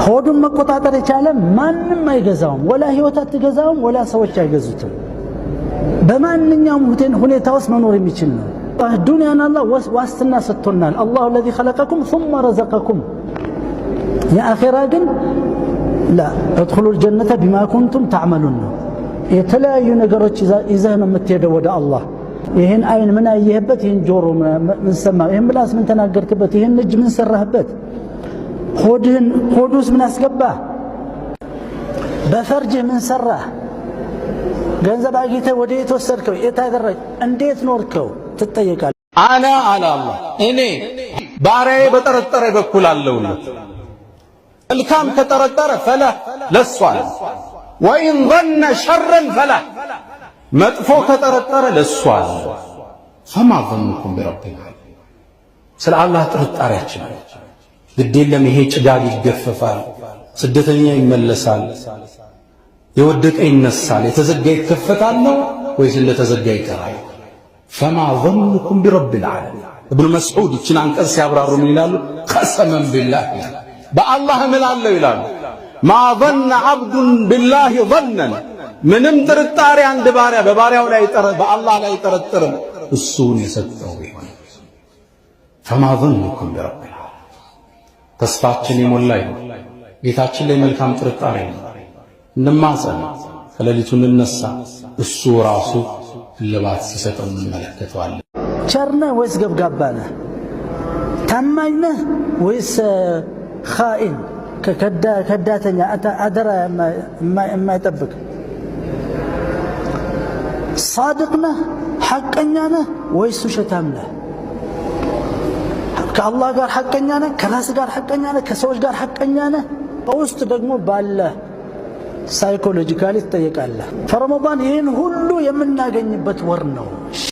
ሆዱን መቆጣጠር የቻለ ማንም አይገዛውም። ወላ ህይወት አትገዛውም፣ ወላ ሰዎች አይገዙትም። በማንኛውም ሁኔታ ውስጥ መኖር የሚችል ነው። ዱንያን አላህ ዋስትና ሰጥቶናል። አላሁ الذي خلقكم ثم رزقكم። የአኺራ ግን لا ادخلوا الجنة بما كنتم تعملون። የተለያዩ ነገሮች ይዘህ ነው የምትሄደው ወደ አላህ። ይሄን አይን ምን አየህበት? ይሄን ጆሮ ምን ሰማህ? ይሄን ምላስ ምን ተናገርክበት? ይሄን እጅ ምን ሰራህበት? ሆዱስ ምን አስገባህ? በፈርጅህ ምን ሰራህ? ገንዘብ አግኝተህ ወደ የት ወሰድከው? የት አደረግህ? እንዴት ኖርከው? ትጠየቃለህ። አና አለ አላህ እኔ ባሪያዬ በጠረጠረ በኩል አለውለት። መልካም ከጠረጠረ ፈላህ ለሱ አለ። ወኢን ظن ሸረን ፈላህ መጥፎ ከጠረጠረ ለሱ አለ። ፈማ ظنكم برب العالمين። ስለ አላህ ጥርጣሬያችን ግድ የለም። ይሄ ጭጋግ ይገፈፋል፣ ስደተኛ ይመለሳል፣ የወደቀ ይነሳል፣ የተዘጋ ይከፈታል ነው ወይስ እንደተዘጋ ይቀራል? ፈማ ظنكم برب العالمين። ابن مسعود ይችን አንቀጽ ሲያብራሩ ምን ይላሉ? قسما بالله በአላህ እምላለሁ ይላሉ። ማ ظن عبد بالله ظنا ምንም ጥርጣሬ አንድ ባሪያ በባሪያው ላይ በአላህ ላይ ጠረጠረም እሱን የሰጠው ይሆን። ፈማ ظنكم برب العالمين። ተስፋችን የሞላ ይሁን ጌታችን ላይ መልካም ጥርጣሬ ነው። እንማጸን፣ ከሌሊቱ እንነሳ፣ እሱ ራሱ ልባት ሲሰጠው እንመለከተዋለን። ቸር ነህ ወይስ ገብጋባ ነህ? ታማኝ ነህ ወይስ ኻኢን ከዳተኛ አደራ የማይጠብቅ? ሳድቅ ነህ ሐቀኛ ነህ ወይስ ውሸታም ነህ? ከአላህ ጋር ሐቀኛ ነህ? ከራስ ጋር ሐቀኛ ነህ? ከሰዎች ጋር ሐቀኛ ነህ? በውስጥ ደግሞ ባለ ሳይኮሎጂካሊ ትጠየቃለህ። ፈረመዳን ይህን ሁሉ የምናገኝበት ወር ነው።